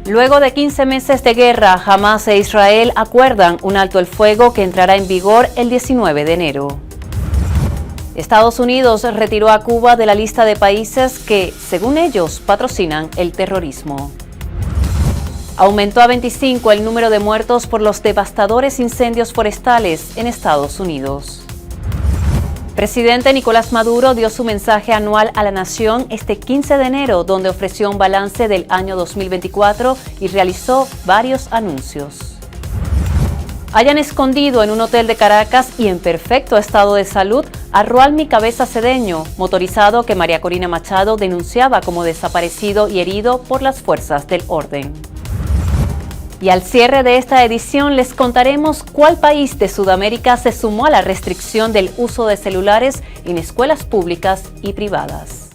Luego de 15 meses de guerra, Hamás e Israel acuerdan un alto el fuego que entrará en vigor el 19 de enero. Estados Unidos retiró a Cuba de la lista de países que, según ellos, patrocinan el terrorismo. Aumentó a 25 el número de muertos por los devastadores incendios forestales en Estados Unidos. Presidente Nicolás Maduro dio su mensaje anual a la nación este 15 de enero, donde ofreció un balance del año 2024 y realizó varios anuncios. Hayan escondido en un hotel de Caracas y en perfecto estado de salud a Rualmi Cabeza Cedeño, motorizado que María Corina Machado denunciaba como desaparecido y herido por las fuerzas del orden. Y al cierre de esta edición les contaremos cuál país de Sudamérica se sumó a la restricción del uso de celulares en escuelas públicas y privadas.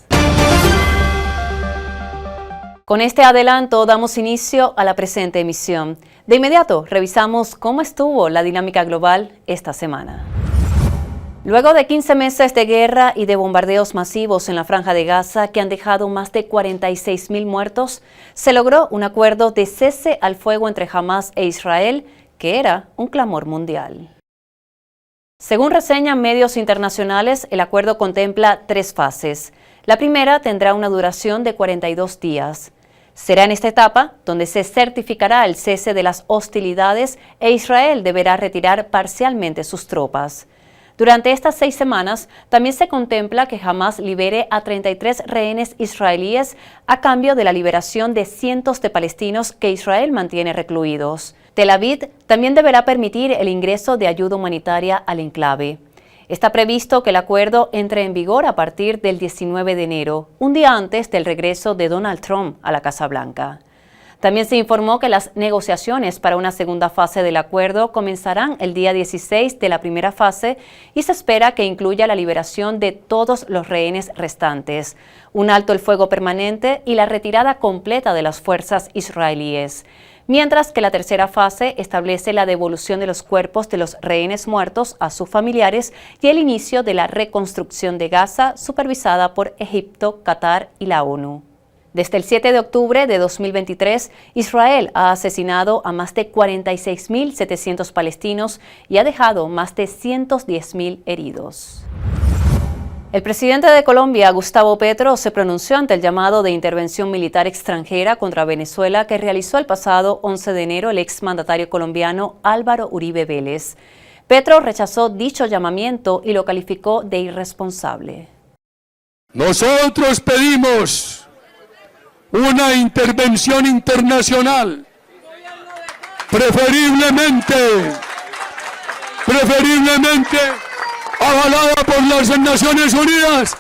Con este adelanto damos inicio a la presente emisión. De inmediato revisamos cómo estuvo la dinámica global esta semana. Luego de 15 meses de guerra y de bombardeos masivos en la Franja de Gaza que han dejado más de 46.000 muertos, se logró un acuerdo de cese al fuego entre Hamás e Israel, que era un clamor mundial. Según reseñan medios internacionales, el acuerdo contempla 3 fases. La primera tendrá una duración de 42 días. Será en esta etapa donde se certificará el cese de las hostilidades e Israel deberá retirar parcialmente sus tropas. Durante estas 6 semanas, también se contempla que Hamás libere a 33 rehenes israelíes a cambio de la liberación de cientos de palestinos que Israel mantiene recluidos. Tel Aviv también deberá permitir el ingreso de ayuda humanitaria al enclave. Está previsto que el acuerdo entre en vigor a partir del 19 de enero, un día antes del regreso de Donald Trump a la Casa Blanca. También se informó que las negociaciones para una segunda fase del acuerdo comenzarán el día 16 de la primera fase y se espera que incluya la liberación de todos los rehenes restantes, un alto el fuego permanente y la retirada completa de las fuerzas israelíes. Mientras que la tercera fase establece la devolución de los cuerpos de los rehenes muertos a sus familiares y el inicio de la reconstrucción de Gaza supervisada por Egipto, Qatar y la ONU. Desde el 7 de octubre de 2023, Israel ha asesinado a más de 46.700 palestinos y ha dejado más de 110.000 heridos. El presidente de Colombia, Gustavo Petro, se pronunció ante el llamado de intervención militar extranjera contra Venezuela que realizó el pasado 11 de enero el exmandatario colombiano Álvaro Uribe Vélez. Petro rechazó dicho llamamiento y lo calificó de irresponsable. Nosotros pedimos una intervención internacional, preferiblemente avalada por las Naciones Unidas,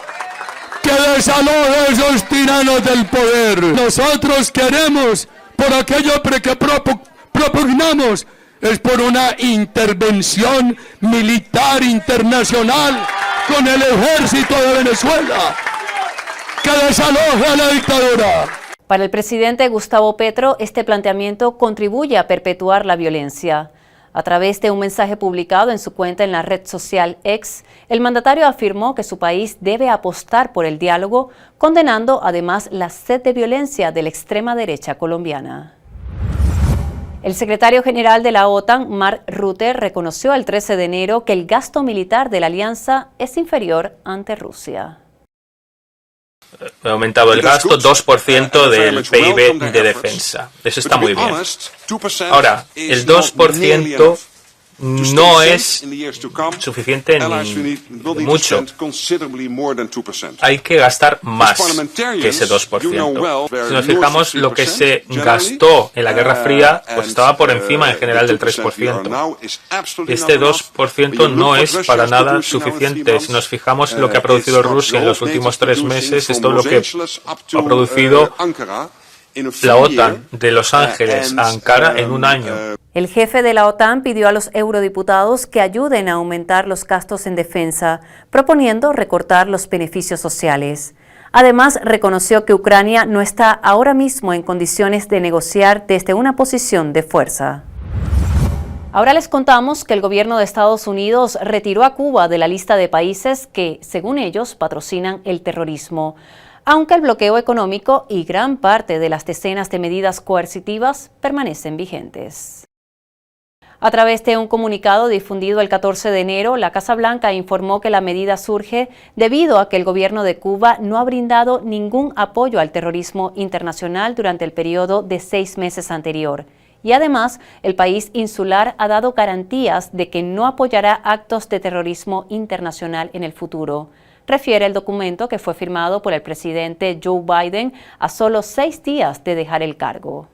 que desaloje a esos tiranos del poder. Nosotros queremos, por aquello que propugnamos, es por una intervención militar internacional con el ejército de Venezuela, que desaloje a la dictadura. Para el presidente Gustavo Petro, este planteamiento contribuye a perpetuar la violencia. A través de un mensaje publicado en su cuenta en la red social X, el mandatario afirmó que su país debe apostar por el diálogo, condenando además la sed de violencia de la extrema derecha colombiana. El secretario general de la OTAN, Mark Rutte, reconoció el 13 de enero que el gasto militar de la alianza es inferior ante Rusia. Ha aumentado el gasto 2% del PIB de defensa. Eso está muy bien. Ahora, el 2% no es suficiente ni mucho. Hay que gastar más que ese 2%. Si nos fijamos, lo que se gastó en la Guerra Fría pues estaba por encima en general del 3%. Este 2% no es para nada suficiente. Si nos fijamos en lo que ha producido Rusia en los últimos 3 meses, esto es lo que ha producido la OTAN de Los Ángeles a Ankara en un año. El jefe de la OTAN pidió a los eurodiputados que ayuden a aumentar los gastos en defensa, proponiendo recortar los beneficios sociales. Además, reconoció que Ucrania no está ahora mismo en condiciones de negociar desde una posición de fuerza. Ahora les contamos que el gobierno de Estados Unidos retiró a Cuba de la lista de países que, según ellos, patrocinan el terrorismo. aunque el bloqueo económico y gran parte de las decenas de medidas coercitivas permanecen vigentes. A través de un comunicado difundido el 14 de enero, la Casa Blanca informó que la medida surge debido a que el gobierno de Cuba no ha brindado ningún apoyo al terrorismo internacional durante el periodo de 6 meses anterior. Y además, el país insular ha dado garantías de que no apoyará actos de terrorismo internacional en el futuro. Refiere el documento que fue firmado por el presidente Joe Biden a solo 6 días de dejar el cargo.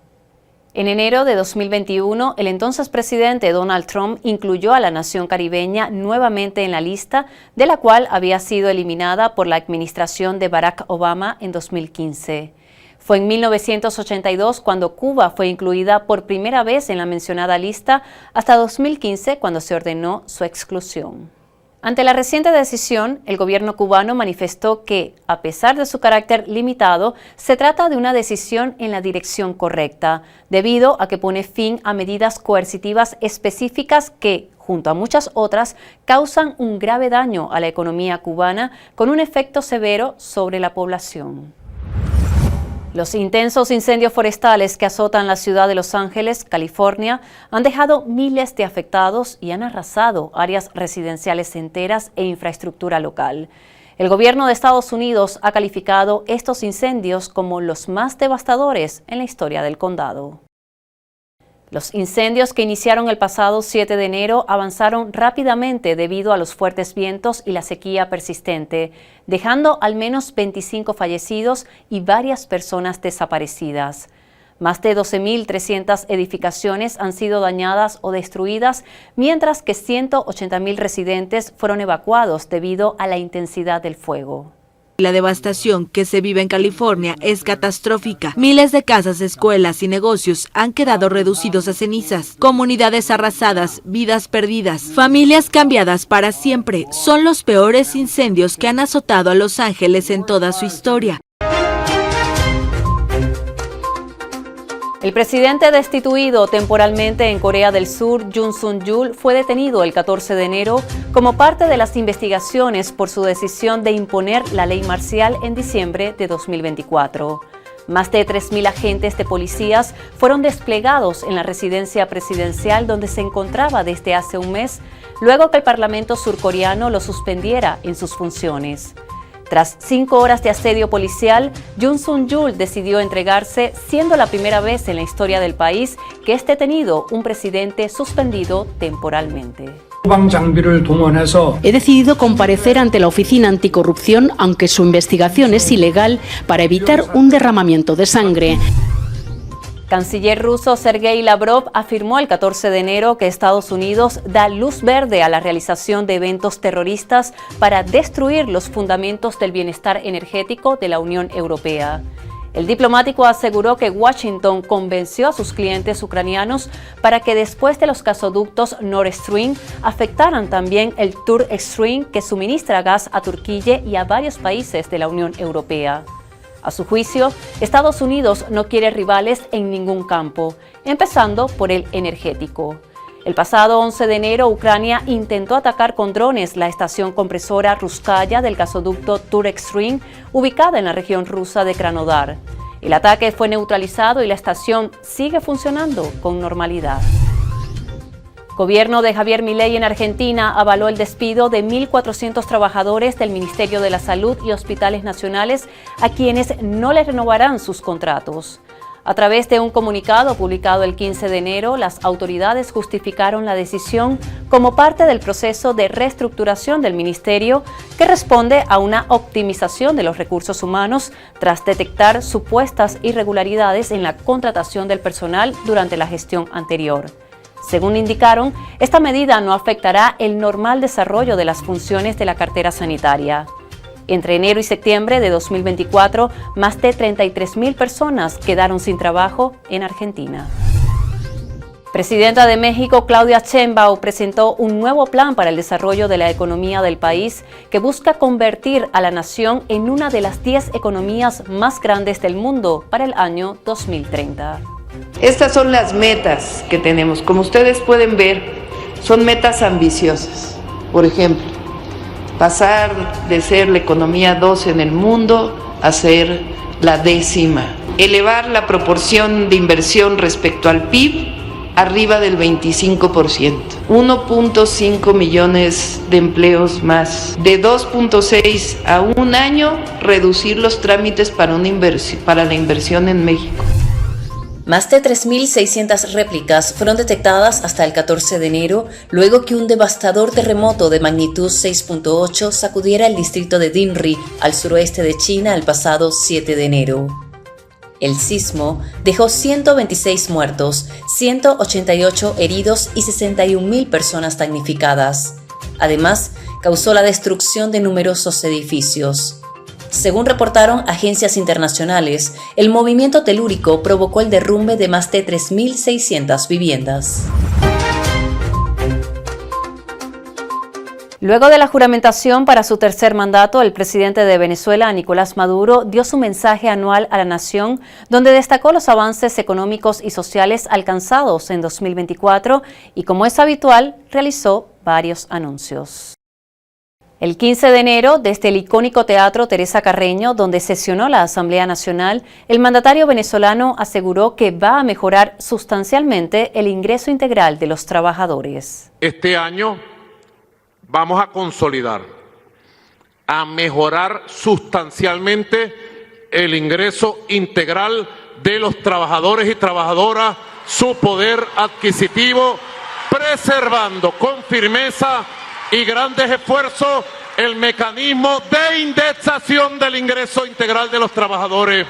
En enero de 2021, el entonces presidente Donald Trump incluyó a la nación caribeña nuevamente en la lista, de la cual había sido eliminada por la administración de Barack Obama en 2015. Fue en 1982 cuando Cuba fue incluida por primera vez en la mencionada lista, hasta 2015 cuando se ordenó su exclusión. Ante la reciente decisión, el gobierno cubano manifestó que, a pesar de su carácter limitado, se trata de una decisión en la dirección correcta, debido a que pone fin a medidas coercitivas específicas que, junto a muchas otras, causan un grave daño a la economía cubana con un efecto severo sobre la población. Los intensos incendios forestales que azotan la ciudad de Los Ángeles, California, han dejado miles de afectados y han arrasado áreas residenciales enteras e infraestructura local. El gobierno de Estados Unidos ha calificado estos incendios como los más devastadores en la historia del condado. Los incendios que iniciaron el pasado 7 de enero avanzaron rápidamente debido a los fuertes vientos y la sequía persistente, dejando al menos 25 fallecidos y varias personas desaparecidas. Más de 12.300 edificaciones han sido dañadas o destruidas, mientras que 180.000 residentes fueron evacuados debido a la intensidad del fuego. La devastación que se vive en California es catastrófica. Miles de casas, escuelas y negocios han quedado reducidos a cenizas. Comunidades arrasadas, vidas perdidas, familias cambiadas para siempre. Son los peores incendios que han azotado a Los Ángeles en toda su historia. El presidente destituido temporalmente en Corea del Sur, Yoon Suk-yeol, fue detenido el 14 de enero como parte de las investigaciones por su decisión de imponer la ley marcial en diciembre de 2024. Más de 3.000 agentes de policías fueron desplegados en la residencia presidencial donde se encontraba desde hace un mes, luego que el Parlamento surcoreano lo suspendiera en sus funciones. Tras 5 horas de asedio policial, Yoon Suk-yeol decidió entregarse, siendo la primera vez en la historia del país que es detenido un presidente suspendido temporalmente. He decidido comparecer ante la Oficina Anticorrupción, aunque su investigación es ilegal, para evitar un derramamiento de sangre. Canciller ruso Sergei Lavrov afirmó el 14 de enero que Estados Unidos da luz verde a la realización de eventos terroristas para destruir los fundamentos del bienestar energético de la Unión Europea. El diplomático aseguró que Washington convenció a sus clientes ucranianos para que después de los gasoductos Nord Stream afectaran también el Turk Stream, que suministra gas a Turquía y a varios países de la Unión Europea. A su juicio, Estados Unidos no quiere rivales en ningún campo, empezando por el energético. El pasado 11 de enero, Ucrania intentó atacar con drones la estación compresora Ruskaya del gasoducto Turk Stream, ubicada en la región rusa de Krasnodar. El ataque fue neutralizado y la estación sigue funcionando con normalidad. Gobierno de Javier Milei en Argentina avaló el despido de 1.400 trabajadores del Ministerio de la Salud y hospitales nacionales a quienes no les renovarán sus contratos. A través de un comunicado publicado el 15 de enero, las autoridades justificaron la decisión como parte del proceso de reestructuración del ministerio, que responde a una optimización de los recursos humanos tras detectar supuestas irregularidades en la contratación del personal durante la gestión anterior. Según indicaron, esta medida no afectará el normal desarrollo de las funciones de la cartera sanitaria. Entre enero y septiembre de 2024, más de 33.000 personas quedaron sin trabajo en Argentina. Presidenta de México, Claudia Sheinbaum, presentó un nuevo plan para el desarrollo de la economía del país que busca convertir a la nación en una de las 10 economías más grandes del mundo para el año 2030. Estas son las metas que tenemos. Como ustedes pueden ver, son metas ambiciosas. Por ejemplo, pasar de ser la economía 2 en el mundo a ser la 10ª. Elevar la proporción de inversión respecto al PIB arriba del 25%. 1.5 millones de empleos más. De 2.6 a un año, reducir los trámites para la inversión en México. Más de 3.600 réplicas fueron detectadas hasta el 14 de enero, luego que un devastador terremoto de magnitud 6.8 sacudiera el distrito de Dinri, al suroeste de China, el pasado 7 de enero. El sismo dejó 126 muertos, 188 heridos y 61.000 personas damnificadas. Además, causó la destrucción de numerosos edificios. Según reportaron agencias internacionales, el movimiento telúrico provocó el derrumbe de más de 3.600 viviendas. Luego de la juramentación para su tercer mandato, el presidente de Venezuela, Nicolás Maduro, dio su mensaje anual a la nación, donde destacó los avances económicos y sociales alcanzados en 2024 y, como es habitual, realizó varios anuncios. El 15 de enero, desde el icónico Teatro Teresa Carreño, donde sesionó la Asamblea Nacional, el mandatario venezolano aseguró que va a mejorar sustancialmente el ingreso integral de los trabajadores. Este año vamos a consolidar, a mejorar sustancialmente el ingreso integral de los trabajadores y trabajadoras, su poder adquisitivo, preservando con firmeza y grandes esfuerzos el mecanismo de indexación del ingreso integral de los trabajadores.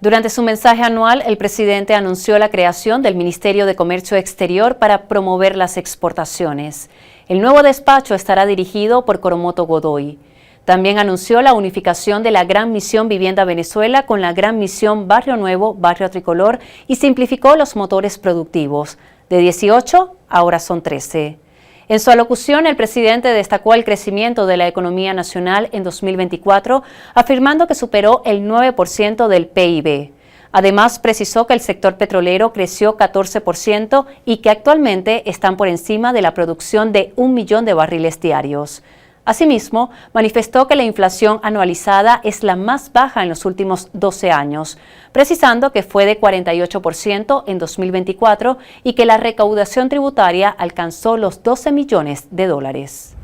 Durante su mensaje anual, el presidente anunció la creación del Ministerio de Comercio Exterior para promover las exportaciones. El nuevo despacho estará dirigido por Coromoto Godoy. También anunció la unificación de la Gran Misión Vivienda Venezuela con la Gran Misión Barrio Nuevo, Barrio Tricolor y simplificó los motores productivos. De 18, ahora son 13. En su alocución, el presidente destacó el crecimiento de la economía nacional en 2024, afirmando que superó el 9% del PIB. Además, precisó que el sector petrolero creció 14% y que actualmente están por encima de la producción de 1 millón de barriles diarios. Asimismo, manifestó que la inflación anualizada es la más baja en los últimos 12 años, precisando que fue de 48% en 2024 y que la recaudación tributaria alcanzó los 12 millones de dólares.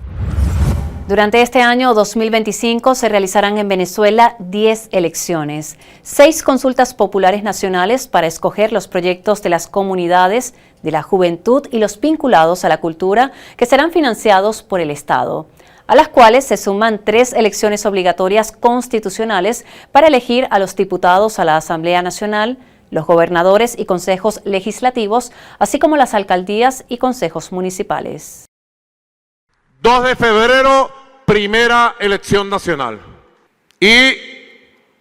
Durante este año 2025 se realizarán en Venezuela 10 elecciones, 6 consultas populares nacionales para escoger los proyectos de las comunidades, de la juventud y los vinculados a la cultura que serán financiados por el Estado, a las cuales se suman 3 elecciones obligatorias constitucionales para elegir a los diputados a la Asamblea Nacional, los gobernadores y consejos legislativos, así como las alcaldías y consejos municipales. 2 de febrero, primera elección nacional. Y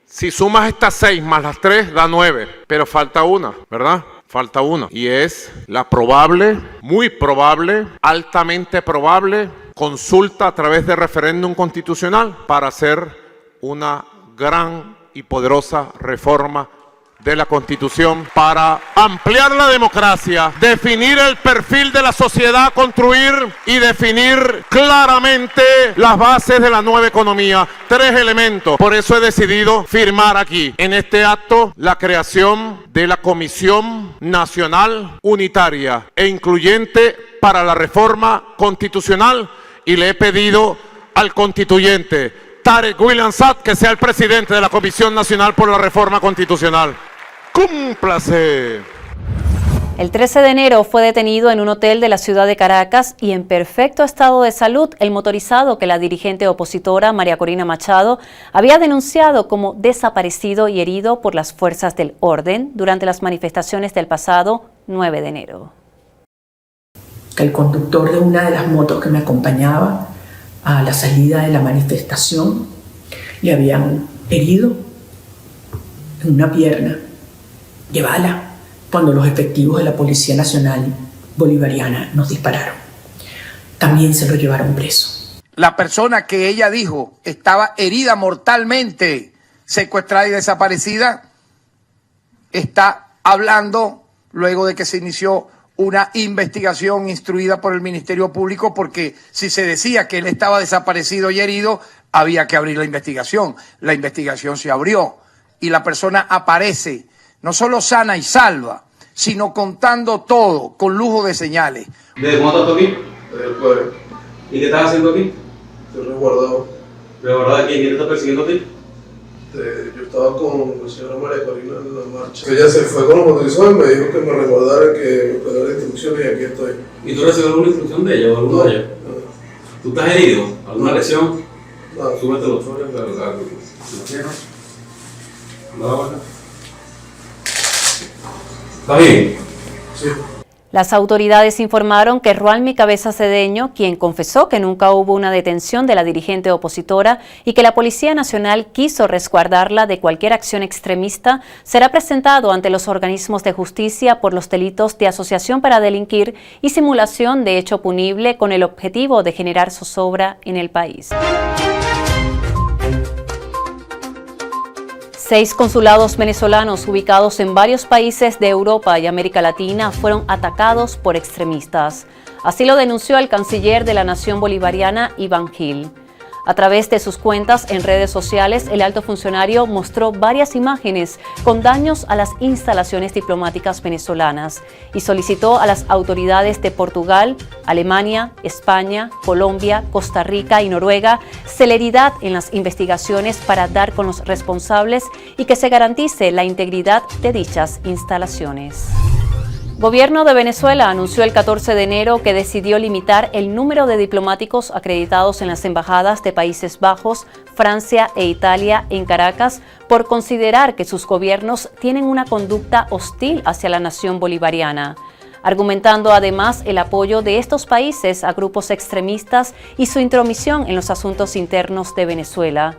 si sumas estas 6 más las 3, da 9. Pero falta una, ¿verdad? Falta una. Y es la probable, muy probable, altamente probable consulta a través de referéndum constitucional para hacer una gran y poderosa reforma de la Constitución para ampliar la democracia, definir el perfil de la sociedad a construir y definir claramente las bases de la nueva economía. 3 elementos. Por eso he decidido firmar aquí, en este acto, la creación de la Comisión Nacional Unitaria e Incluyente para la Reforma Constitucional, y le he pedido al constituyente Tarek William Saad que sea el presidente de la Comisión Nacional por la Reforma Constitucional. ¡Cúmplase! El 13 de enero fue detenido en un hotel de la ciudad de Caracas y en perfecto estado de salud el motorizado que la dirigente opositora María Corina Machado había denunciado como desaparecido y herido por las fuerzas del orden durante las manifestaciones del pasado 9 de enero. Que el conductor de una de las motos que me acompañaba a la salida de la manifestación le habían herido en una pierna de bala cuando los efectivos de la Policía Nacional Bolivariana nos dispararon. También se lo llevaron preso. La persona que ella dijo estaba herida mortalmente, secuestrada y desaparecida, está hablando luego de que se inició una investigación instruida por el Ministerio Público, porque si se decía que él estaba desaparecido y herido, había que abrir la investigación. La investigación se abrió y la persona aparece no solo sana y salva, sino contando todo, con lujo de señales. ¿Desde cuándo estás aquí? Desde el jueves. ¿Y qué estás haciendo aquí? Estoy resguardado. ¿Resguardado de quién? ¿Quién te está persiguiendo a ti? Yo estaba con la señora María Corina en la marcha. Ella se fue con los motorizados y me dijo que me resguardara, que me pegara instrucciones y aquí estoy. ¿Y tú recibes alguna instrucción de ella o alguno de ellos? ¿Tú estás herido? ¿Alguna lesión? No. Súbete los flores, pero ¿lo quiero? ¿No? ¿Está bien? Sí. Las autoridades informaron que Rualmi Cabeza Cedeño, quien confesó que nunca hubo una detención de la dirigente opositora y que la Policía Nacional quiso resguardarla de cualquier acción extremista, será presentado ante los organismos de justicia por los delitos de asociación para delinquir y simulación de hecho punible con el objetivo de generar zozobra en el país. 6 consulados venezolanos ubicados en varios países de Europa y América Latina fueron atacados por extremistas. Así lo denunció el canciller de la Nación Bolivariana, Iván Gil. A través de sus cuentas en redes sociales, el alto funcionario mostró varias imágenes con daños a las instalaciones diplomáticas venezolanas y solicitó a las autoridades de Portugal, Alemania, España, Colombia, Costa Rica y Noruega celeridad en las investigaciones para dar con los responsables y que se garantice la integridad de dichas instalaciones. Gobierno de Venezuela anunció el 14 de enero que decidió limitar el número de diplomáticos acreditados en las embajadas de Países Bajos, Francia e Italia en Caracas por considerar que sus gobiernos tienen una conducta hostil hacia la nación bolivariana, argumentando además el apoyo de estos países a grupos extremistas y su intromisión en los asuntos internos de Venezuela.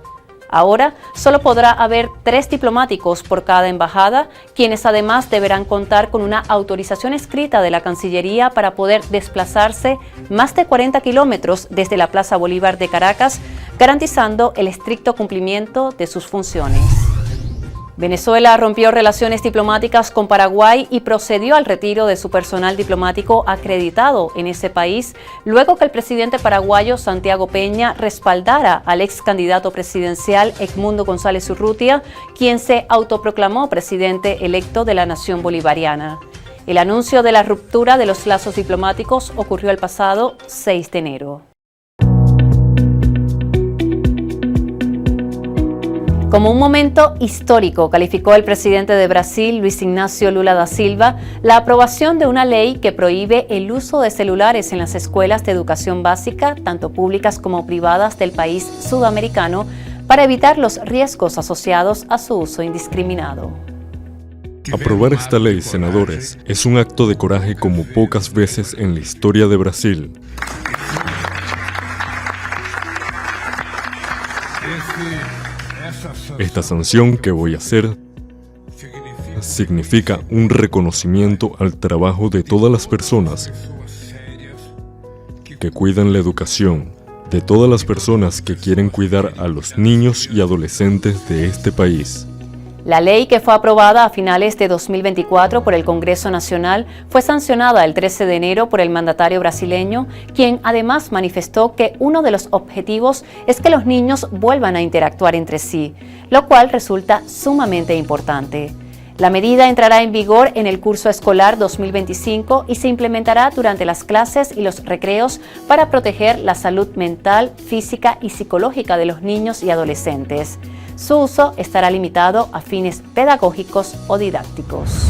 Ahora solo podrá haber 3 diplomáticos por cada embajada, quienes además deberán contar con una autorización escrita de la Cancillería para poder desplazarse más de 40 kilómetros desde la Plaza Bolívar de Caracas, garantizando el estricto cumplimiento de sus funciones. Venezuela rompió relaciones diplomáticas con Paraguay y procedió al retiro de su personal diplomático acreditado en ese país, luego que el presidente paraguayo Santiago Peña respaldara al ex candidato presidencial Edmundo González Urrutia, quien se autoproclamó presidente electo de la nación bolivariana. El anuncio de la ruptura de los lazos diplomáticos ocurrió el pasado 6 de enero. Como un momento histórico, calificó el presidente de Brasil, Luis Ignacio Lula da Silva, la aprobación de una ley que prohíbe el uso de celulares en las escuelas de educación básica, tanto públicas como privadas del país sudamericano, para evitar los riesgos asociados a su uso indiscriminado. Aprobar esta ley, senadores, es un acto de coraje como pocas veces en la historia de Brasil. Esta sanción que voy a hacer significa un reconocimiento al trabajo de todas las personas que cuidan la educación, de todas las personas que quieren cuidar a los niños y adolescentes de este país. La ley, que fue aprobada a finales de 2024 por el Congreso Nacional, fue sancionada el 13 de enero por el mandatario brasileño, quien además manifestó que uno de los objetivos es que los niños vuelvan a interactuar entre sí, lo cual resulta sumamente importante. La medida entrará en vigor en el curso escolar 2025 y se implementará durante las clases y los recreos para proteger la salud mental, física y psicológica de los niños y adolescentes. Su uso estará limitado a fines pedagógicos o didácticos.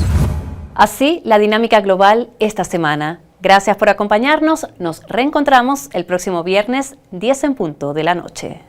Así, la dinámica global esta semana. Gracias por acompañarnos. Nos reencontramos el próximo viernes, 10 en punto de la noche.